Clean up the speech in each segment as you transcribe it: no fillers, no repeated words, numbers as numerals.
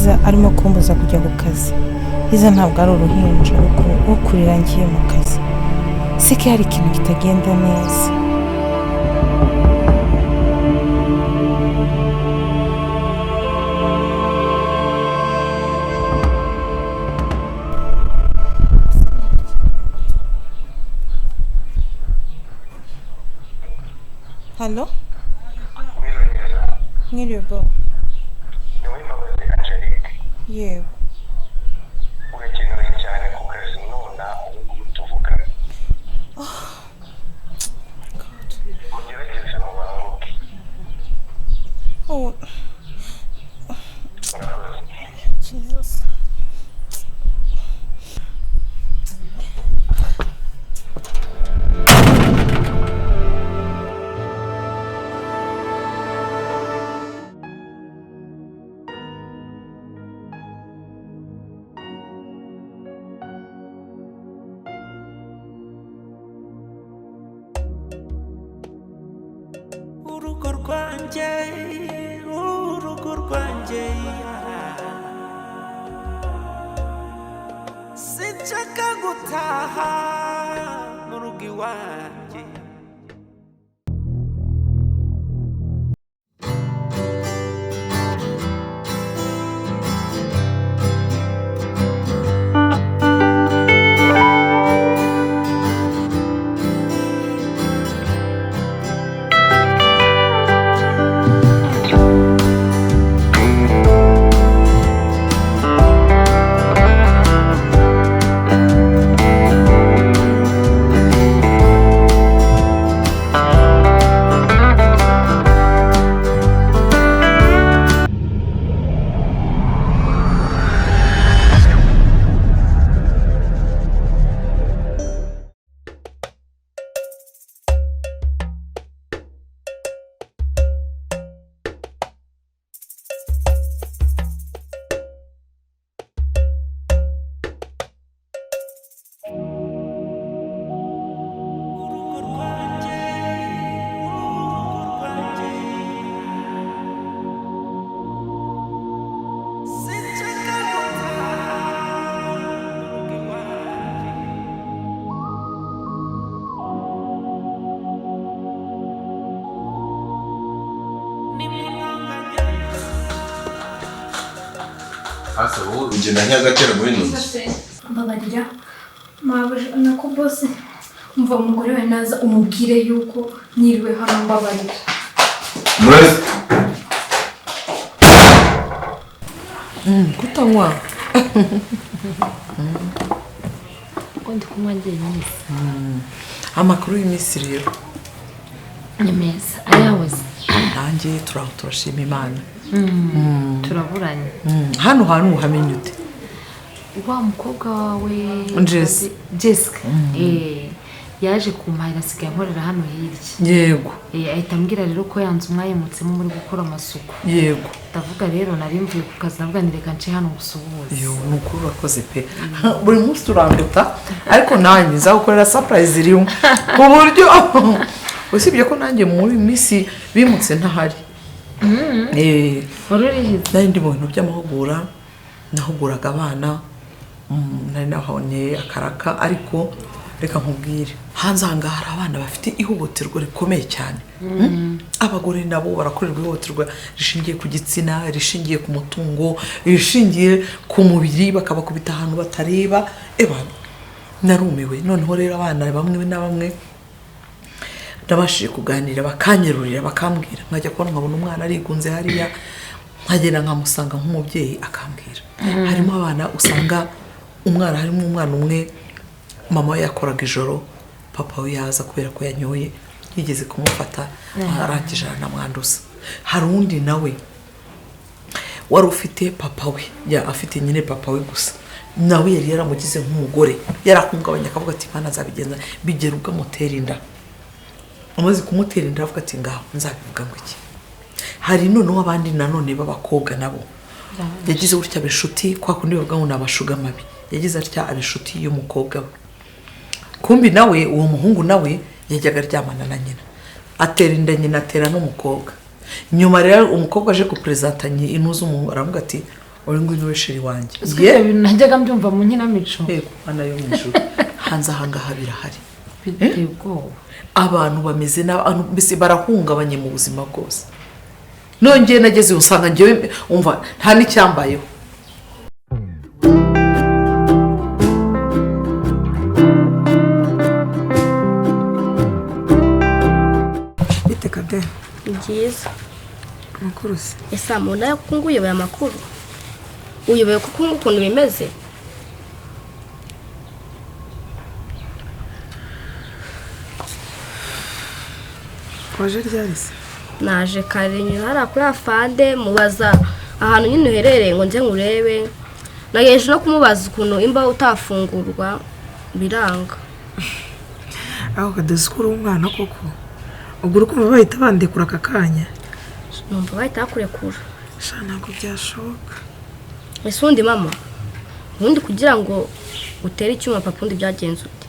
Liza arimo kumbuza kujya ku kazi. Liza ntabwo ari uruhinja rwo kurira ngiye mu kazi. Sike hari ikintu kitagenda neza. Hello? Mwiriwe bo. Yego. Urakenewe cyane ku kazi none ubu tuvugana. Mugerageze mubanguke. Oh. Jesus. urugo rwanjye sinshaka gutaha mu rugo iwanjye. Asa wowe ugenda nk'agatera muri ino nzu. Mbabarira mabuja nako bose umva umugore we naza umubwire yuko niriwe hano mbabarira. Murazi kutanywa Ndi kunywa njyenyine. amakuru y'iminsi rero Ni meza. Ayahoze. nanjye turashima Imana. Turaburanye. hano hantu uhamenye ute? Wa mukobwa wawe Jessica yaje kumpahira asigaye nkorera hano hirya. Yego. Ahita ambwira rero ko yanze umwayimutsemo muri gukora amasuku. Yego. Ndavuga rero nari mvuye ku kazi navuga nireka nce hano gusuhuza. Yo nukuri urakoze pe. Buri munsi turanduta ariko nanjye nzagukorera surprise iriho ku buryo usibye ko nanjye muri minsi bimutse ntahari. Nari ndi mu bintu by'amahugura nahuguraga abana nari nahonye akaraka ariko reka nkubwire hanze aha ngaha hari abana bafite ihohoterwa rikomeye cyane. Abagore nabo barakorerwa ihohoterwa rishingiye ku gitsina, rishingiye ku mutungo, rishingiye ku mubiri, bakabakubita ahantu batareba. Narumiwe. Noneho rero abana bamwe na bamwe ndabashije kuganira bakanyerurira bakambwira, nkajya kubona nkabona umwana arigunze hariya, nkagenda nkamusanga nk'umubyeyi akambwira. Harimo abana usanga harimo umwana umwe mama we yakoraga ijoro, papa we yaza kubera ko yanyoye yigeze kumufata arangije aranamwanduza. Hari undi nawe wari ufite papa we afite nyine papa we gusa, nawe yari yaramugize nk'umugore, yarakungabanya akavuga ati Imana azabigenza bigera ubwo amutera inda. Amaze kumutera inda avuga ati ngaho nzabivuga ngo iki. Hari noneho abandi nanone b'abakobwa nabo yagize gutya abishuti kwa kundi bavuga ngo nabashuga mabi, yagize atya abishuti y'umukobwa we. Kumbi nawe uwo muhungu nawe yajyaga aryamana na nyina, atera inda nyina atera n'umukobwa. Nyuma rero umukobwa aje kupresentanya inuzu aravuga ati uri ngwino we sheri wanjye ibyo najyaga mbyumva mu nkinamico yego ana yo mu ijuru hanze ahangaha birahari biteye ubwoba abantu bameze n'abantu mbese barahungabanye mu buzima bwose nongeye nageze usanga ngewe umva nta n'icyambayeho bite Kade ni byiza amakuru se ese mubona yuko nguyoboye amakuru uyoboye kuko ukuntu bimeze waje ryari se naje kare nyine hariya kuri afande mubaza ahantu nyine uherereye ngo nze nkurebe nagejeje no kumubaza ukuntu imba utafungurwa biranga aho kadezikuru umwana koko ubwo uri kumva bahita bandekura aka kanya numva bahita bakurekura sha ntabwo byashoboka ese undi mama ubundi kugira ngo utere icyuma papa undi byagenze ute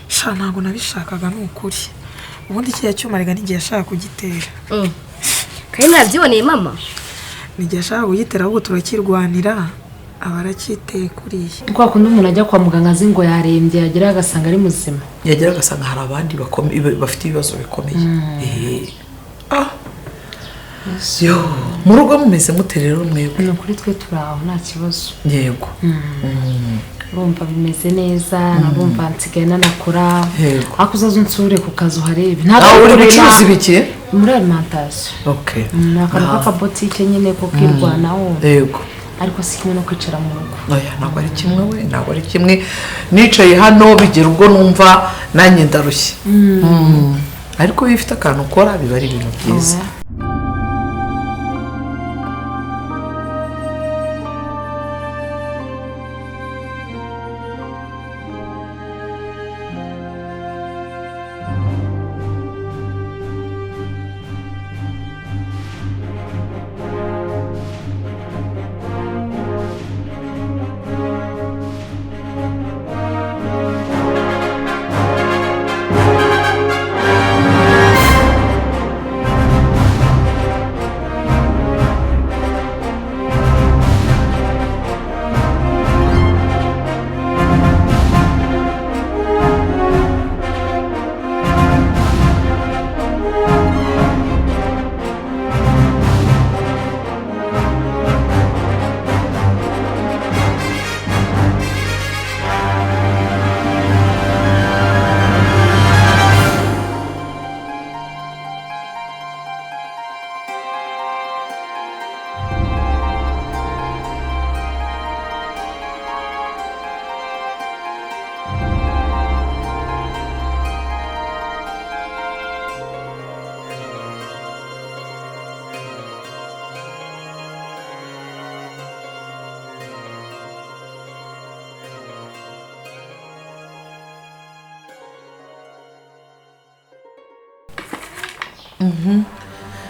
sha ntabwo nabishakaga ni ukuri ubundi kiriya cyuma rega n'igihe ashaka kugitera kandi nabyiboneye mama n'igihe ashaka kugitera ahubwo turakirwanira aba aracyiteye kuriya kwa kundi umuntu ajya kwa muganga azi ngo yarembye yagera agasanga ari muzima yagera agasanga hari abandi bafite ibibazo bikomeye yo mu rugo mumeze mute rero mwebwe ni ukuri twe turi aho nta kibazo yego urumva bimeze neza narumva nsigaye nanakora Yego. ariko uzaze unsure ku kazi uharebe uri gucuruza ibiki muri alimentation okay ni akantu k'akabotike nyine ko kwirwanaho yego ariko si kimwe no kwicara mu rugo oya ntabwo ari kimwe we ntabwo ari kimwe nicaye hano bigera ubwo numva nanjye ndarushye ariko iyo ufite akantu ukora biba ari ibintu byiza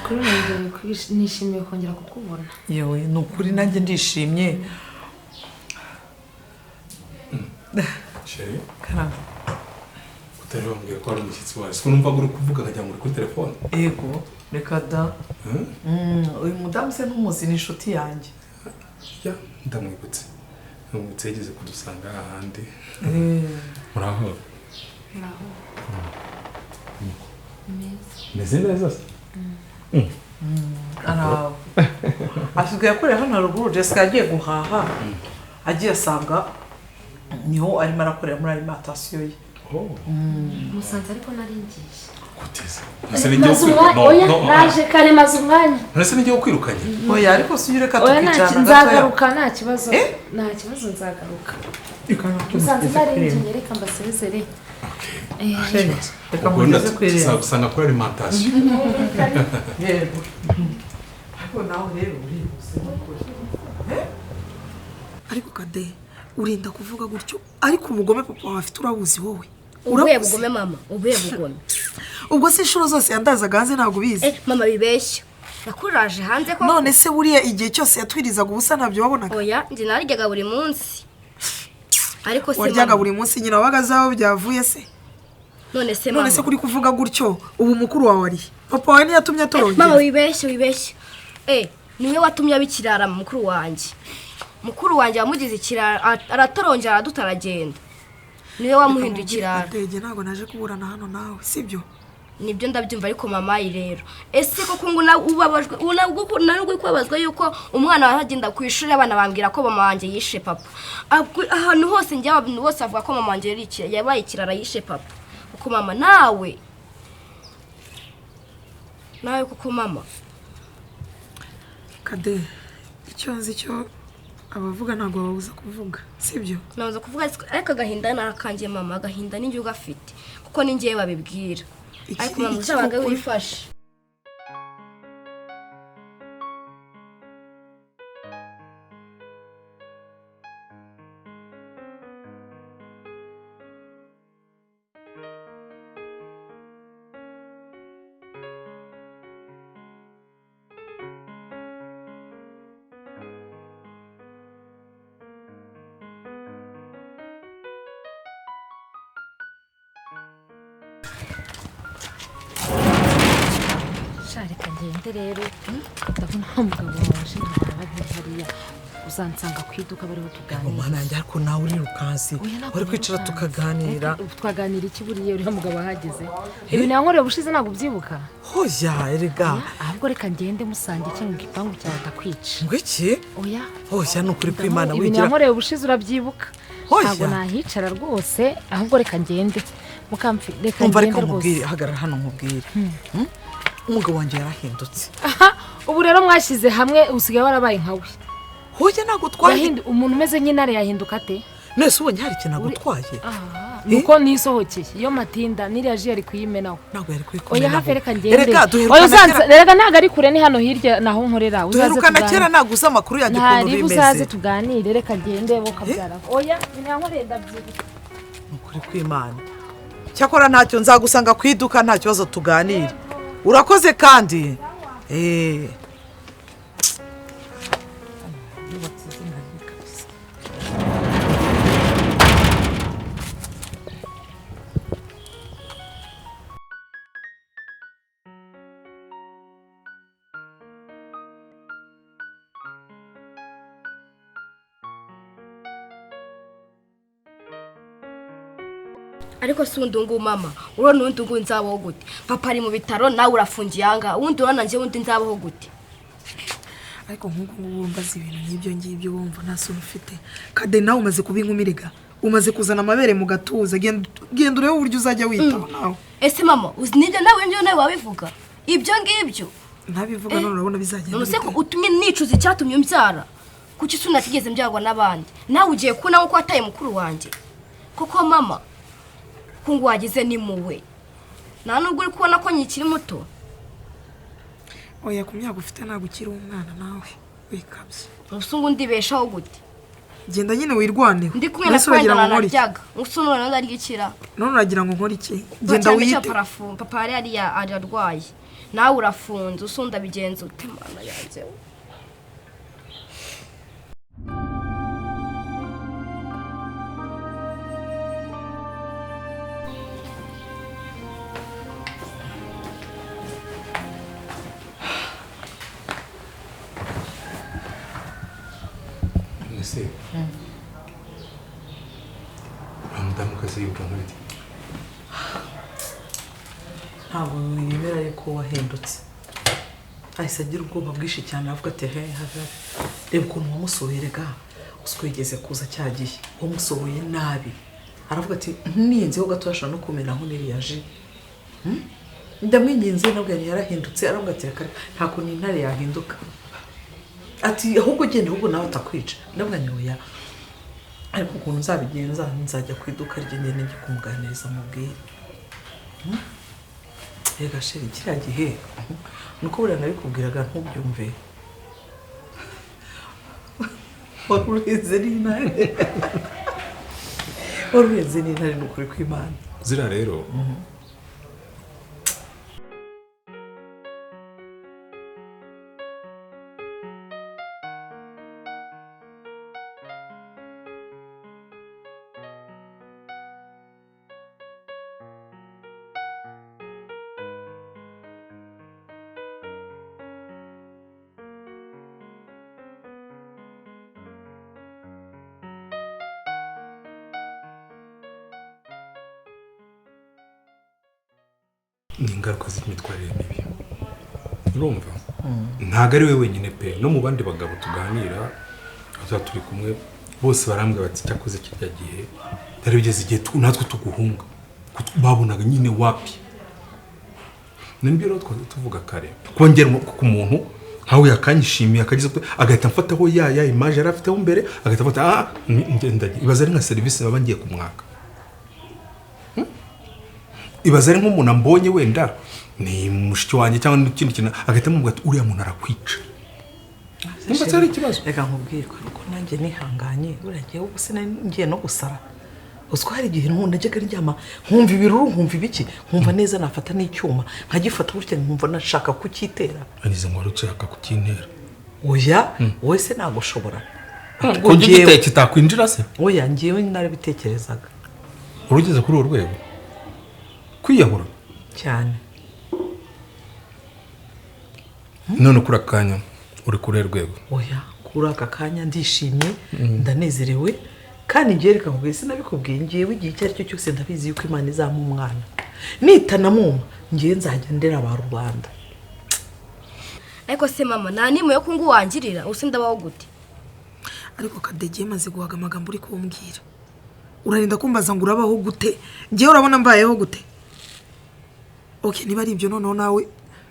kuri nanjye nishimiye kongera kukubona yewe ni ukuri nanjye ndishimye Sheri karamba utari wambwira ko ari umushyitsi wawe siko numva uri kuvuga nkajya muri kuri telefone yego reka da uyu mudamu se n'umuzi ni inshuti yanjye ya ndamwibutse yigeze kudusanga ahandi muraho meze neza se asigaye akorera hano haruguru Jessica agiye guhaha agiye asanga niho arimo arakorera muri alimentation ye musanze ariko nari ngiye kuteze naje kare maze umwanya nase n'igihe kwirukanye oya ariko si ureka oya tukicara nzagaruka nta kibazo nzagaruka musanze nari ngiye reka mbasezere reka mugeze kwireba tuzagusanga kuri alimentation yego ariko nawe rero uribuse ariko Kade urinda kuvuga gutyo ariko umugome papa wawe afite urabuzi wowe ubuye bugome mama ubuye bugome ubwo se inshuro zose yandazaga hanze ntabwo ubizi mama bibeshya yakuraje hanze ko none se buriya igihe cyose yatwirizaga ubusa ntabyo wabonaga oya njye naryaga buri munsi ariko se waryaga buri munsi nyina wabaga azaho byavuye se none se mama none se kuri kuvuga gutyo ubu mukuru wawe ari papa wawe niyatumye atorongera mama wibeshya niwe watumye abikirara mukuru wanjye wamugize ikirara aratorongera aradutaragenda niwe wamuhinduye ikirara ndege ntabwo naje kuburana hano nawe sibyo nibyo ndabyumva ariko mama rero ese koko ngo ubabajwe unabwo kwabazwa yuko umwana wahagenda ku ishuri abana bambwira ko mama wanjye yishe papa ahantu hose njye abantu bose avuga ko mama wanjye yabaye ikirara yishe papa kuko mama nawe kuko mama Kade icyo nzi cyo abavuga ntabwo babuza kuvuga sibyo nabuza kuvuga ariko agahinda narakangiye mama agahinda n'injye ugafite kuko ni njyewe babibwira ariko mama uzabaga wifashe reka ngende rero ndabona umugabo waje ntabwo hariya uzansanga ku iduka bariho tuganira umwana yanjye ariko nawe uri rukansi wari kwicara tukaganira twaganira iki buriye uriya mugabo ahageze ibintu yankoreye ubushize ntabwo ubyibuka hoya erega ahubwo reka ngende musange iki mu gipangu cyawe atakwica ngo iki oya hoya ni ukuri kw'Imana wigira ibintu yankoreye ubushize urabyibuka ntabwo nahicara rwose ahubwo reka ngende mukamfi reka ngende rwose hagarara hano nkubwire umugabo wanjye yarahindutse ubu rero mwashyize hamwe usigaye warabaye nkawe hoya ntabwo twaye umuntu umeze nk'intare yahinduka ate nese ubonye hari ikintu agutwaye nuko nisohokeye iyo matinda niriya ji yari kuyimenaho ntabwo yari kuyikomera oya hafi reka ngende oya uzanza reka ntabwo ari kure ni hano hirya naho nkorera duherukana kera ntabwo uzi amakuru yanjye ukuntu bimeze uzaze tuganire reka ngende bo kabyara oya ninyankoreye ndabyibuka ni ukuri kw'Imana cyakora ntacyo nzagusanga ku iduka nta kibazo tuganire urakoze kandi ariko si undi ngubu mama urabona undi ngubu nzabaho gute papa ari mu bitaro nawe urafungiye ahangaha undi urabona njye undi nzabaho gute ariko nk'ubu wumvaze ibintu nk'ibyo ngibyo wumva nta soni ufite Kade nawe umaze kuba inkumiriga umaze kuzana amabere mu gatuza genda urebe uburyo uzajya witaho nawe ese mama uzi nibyo nawe wabivuga ibyo ngibyo ntabivuga none urabona bizagenda none se ko utumye nicuza icyatumye umbyara kuki suna kigeze mbyarwa n'abandi nawe ugiye kubona ko wataye mukuru wanjye kuko mama kungu wagize ni muwe nta nubwo uri kubona ko nyikiri muto oya ku myaka ufite ntabwo ukiri umwana nawe wikabye ubusungu ndibeshaho gute genda nyine wirwaneho ndi kumwe na twenda nararyaga ubusungu nararyikira none uragira ngo nkore iki genda wite papa yari ararwaye nawe urafunze usunda bigenza ute mana yanjye ese uramudamu kazi yuko nk'ibiti ntabwo yemera yuko wahindutse ahise agira ubwoba bwinshi cyane avuga ati reba ukuntu wamusohoye rega uswigeze kuza cyagiye wamusohoye nabi aravuga ati niyinzeho gato ashobora no kumena aho niriya ji ndamwinginze nabwo yarahindutse aravuga ati reka nta kuntu intare yahinduka ati ahubwo genda ahubwo nawe atakwica ndamwanyoya ariko ukuntu nzabigenza nzajya ku iduka rye njye kumuganiriza mubwire rega sheri kiriya gihe nuko buriya nabikubwiraga ntubyumve warurenze n'intare ni ukuri kw'Imana zira rero ni ingaruka z'imyitwarire mibi urumva ntabwo ari we wenyine pe no mu bandi bagabo tuganira aza turi kumwe bose barambwira bati cyakoze kirya gihe byari bigeze igihe natwe tuguhunga babonaga nyine wapi nimba rero tuvuga kare kongera ku muntu nkawe yakanyishimiye akagize agahita amfataho ya image yari afiteho mbere agahita amfata ibaza ari nka serivisi baba ngiye kumwaka ibaza ari nk'umuntu ambonye wenda ni mushiki wanjye cyangwa n'ikindi kintu agahita amubwira ati uriya muntu arakwica nimba cyari ikibazo reka nkubwire ko nanjye nihanganye uragiye ubuse ngiye no gusara uzko hari igihe najyaga ndyama nkumva ibiruru nkumva ibiki nkumva neza nafata n'icyuma nkagifata gutya nkumva nashaka kukitera anize ngo ushaka kukintera oya wowe se nagushobora ko ngite kitakwinjira se oya ngiye narabitekerezaga urugeze kuri urwo rwego kwiyahura cyane none kuri akanya uri kuri rwego oya kuri aka kanya ndishimye ndanezerewe kandi ngiye reka nkubwiye sinabikubwiye ngiyewe igihe icyo ari cyo cyose ndabizi yuko Imana izampa umwana nitanamuma ngiye nzajya ndera aba Rwanda ariko se mama nta nimwe yo kungu wangirira usi ndabaho gute ariko Kadege maze guhaga amagambo uri kumbwira urarinda kumbaza ngo urabaho gute ngiye urabona mbayeho gute okay niba ari ibyo noneho nawe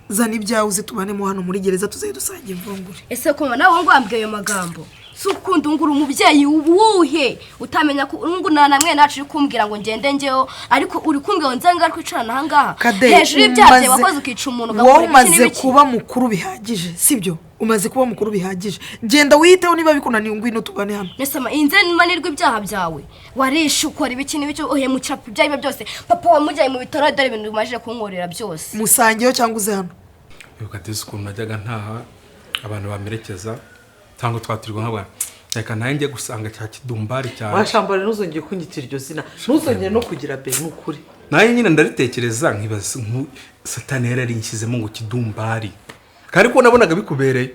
zana ibyawe uzitubanemo hano muri gereza tuzaye dusangiye imvungure ese ko nawe ngo wambwiye ayo magambo sukunda ngura umubyeyi ubuhe utamenya ko nguna namwe nacu kumbwira ngo ngende ngeyo ariko uri kumbwira nze ngari kwicarana aha ngaha hejuru y'ibyaje wakoze ukica umuntu gakora umaze kuba mukuru bihagije sibyo umaze kuba mukuru bihagije genda witeho niba bikunaniye ngwino tubane hano nesama inze manirwe ibyaha byawe warisha ukora ibiki n'ibiki uhemukira ibyaha byose papa wamujyaye mu bitaro dore ibintu bimaje kunkorera byose musangiyeho cyangwa uze hano ukateze ukuntu najyaga ntaha abantu bamerekeza cyangwa twaturirwa nk'abana reka nanjye gusanga cya kidumbari cyane washambara ntuzongeye kunyitira iryo zina ntuzongeye no kugira be n'ukuri naye nyine ndaritekereza nkibaza satani yari inshyizemo ngo kidumbari kandi ko nabonaga bikubereye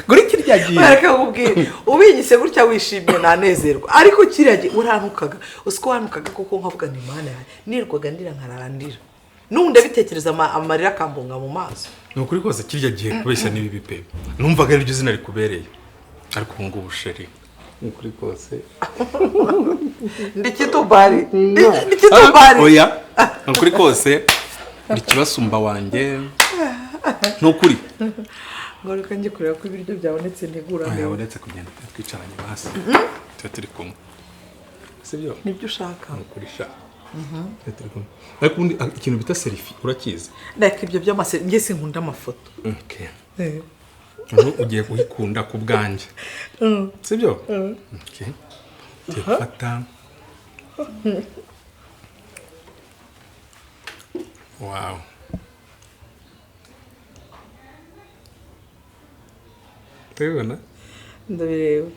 guri kirya gihe bareka kubwira ubinyise gutya wishimye nanezerwa ariko kirya gihe urantukaga usiko wanukaga koko nkavuga ni Imana nirwaga ndira nkararandira nundi abitekereza amarira akambunga mu maso nukuri kose kirya gihe kubeshya nibi pe numvaga ari ryo zina rikubereye ariko ubu ngubu sheri nukuri kose ndikitubari oya nukuri kose ndikibasumba wanjye nukuri ngo reka njye kureba ko ibiryo byabonetse ntegura neza yabonetse kugenda twicaranye hasi turi kumwe sibyo nibyo ushaka nukuri sha ariko undi ikintu bita selfie urakizi like ibyo by'amase ngiye sinkunda amafoto okay ugiye kuyikunda ku bwanjye sibyo okay tufata wow tubona ndabireba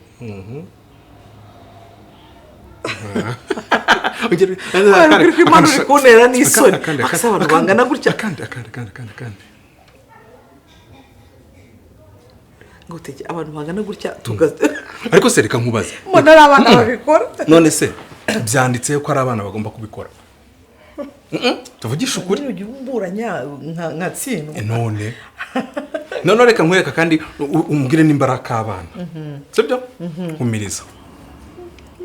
uri kwimana uri kuntera n'isoni akasa abantu bangana gutya kandi nguteke abantu bangana gutya ariko se reka nkubaze mbona ari abana babikora none se byanditseho ko ari abana bagomba kubikora tuvugisha ukuri ujye umburanya nka tsindwa none reka nkwereka kandi umbwire n'imbaraga abana sibyo humiriza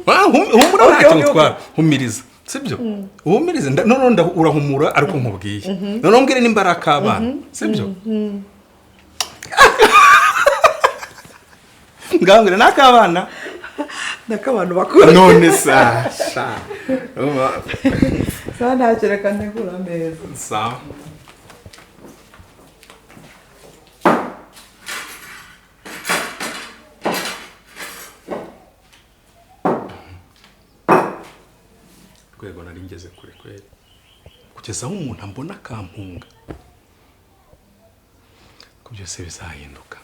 humura ntacyo mutwara humiriza sibyo humiriza none urahumura ariko nkubwiye none umbwire n'imbaraga abana sibyo ngambwira n'akabana n'akabantu bakora none sasha ntacyo reka ntegura neza sawa rwego nari ngeze kure kweri kugeza aho umuntu ambona akampunga ko byose bizahinduka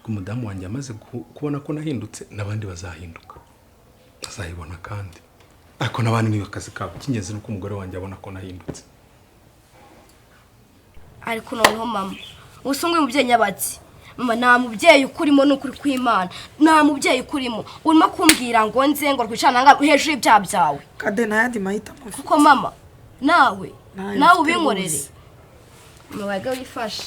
umudamu wanjye amaze kubona ko nahindutse n'abandi bazahinduka bazayibona kandi ariko n'abandi ni akazi kabo cy'ingenzi nuko umugore wanjye abona ko nahindutse ariko noneho mama usungwe umubyeyi nyabati mama nta mubyeyi ukurimo n'ukuri kw'Imana nta mubyeyi ukurimo urimo kumbwira ngo nze ngo rwicana nga hejuru y'ibyaha byawe Kade ntayandi mahitamo kuko mama nawe ubinkorere mama wage wifashe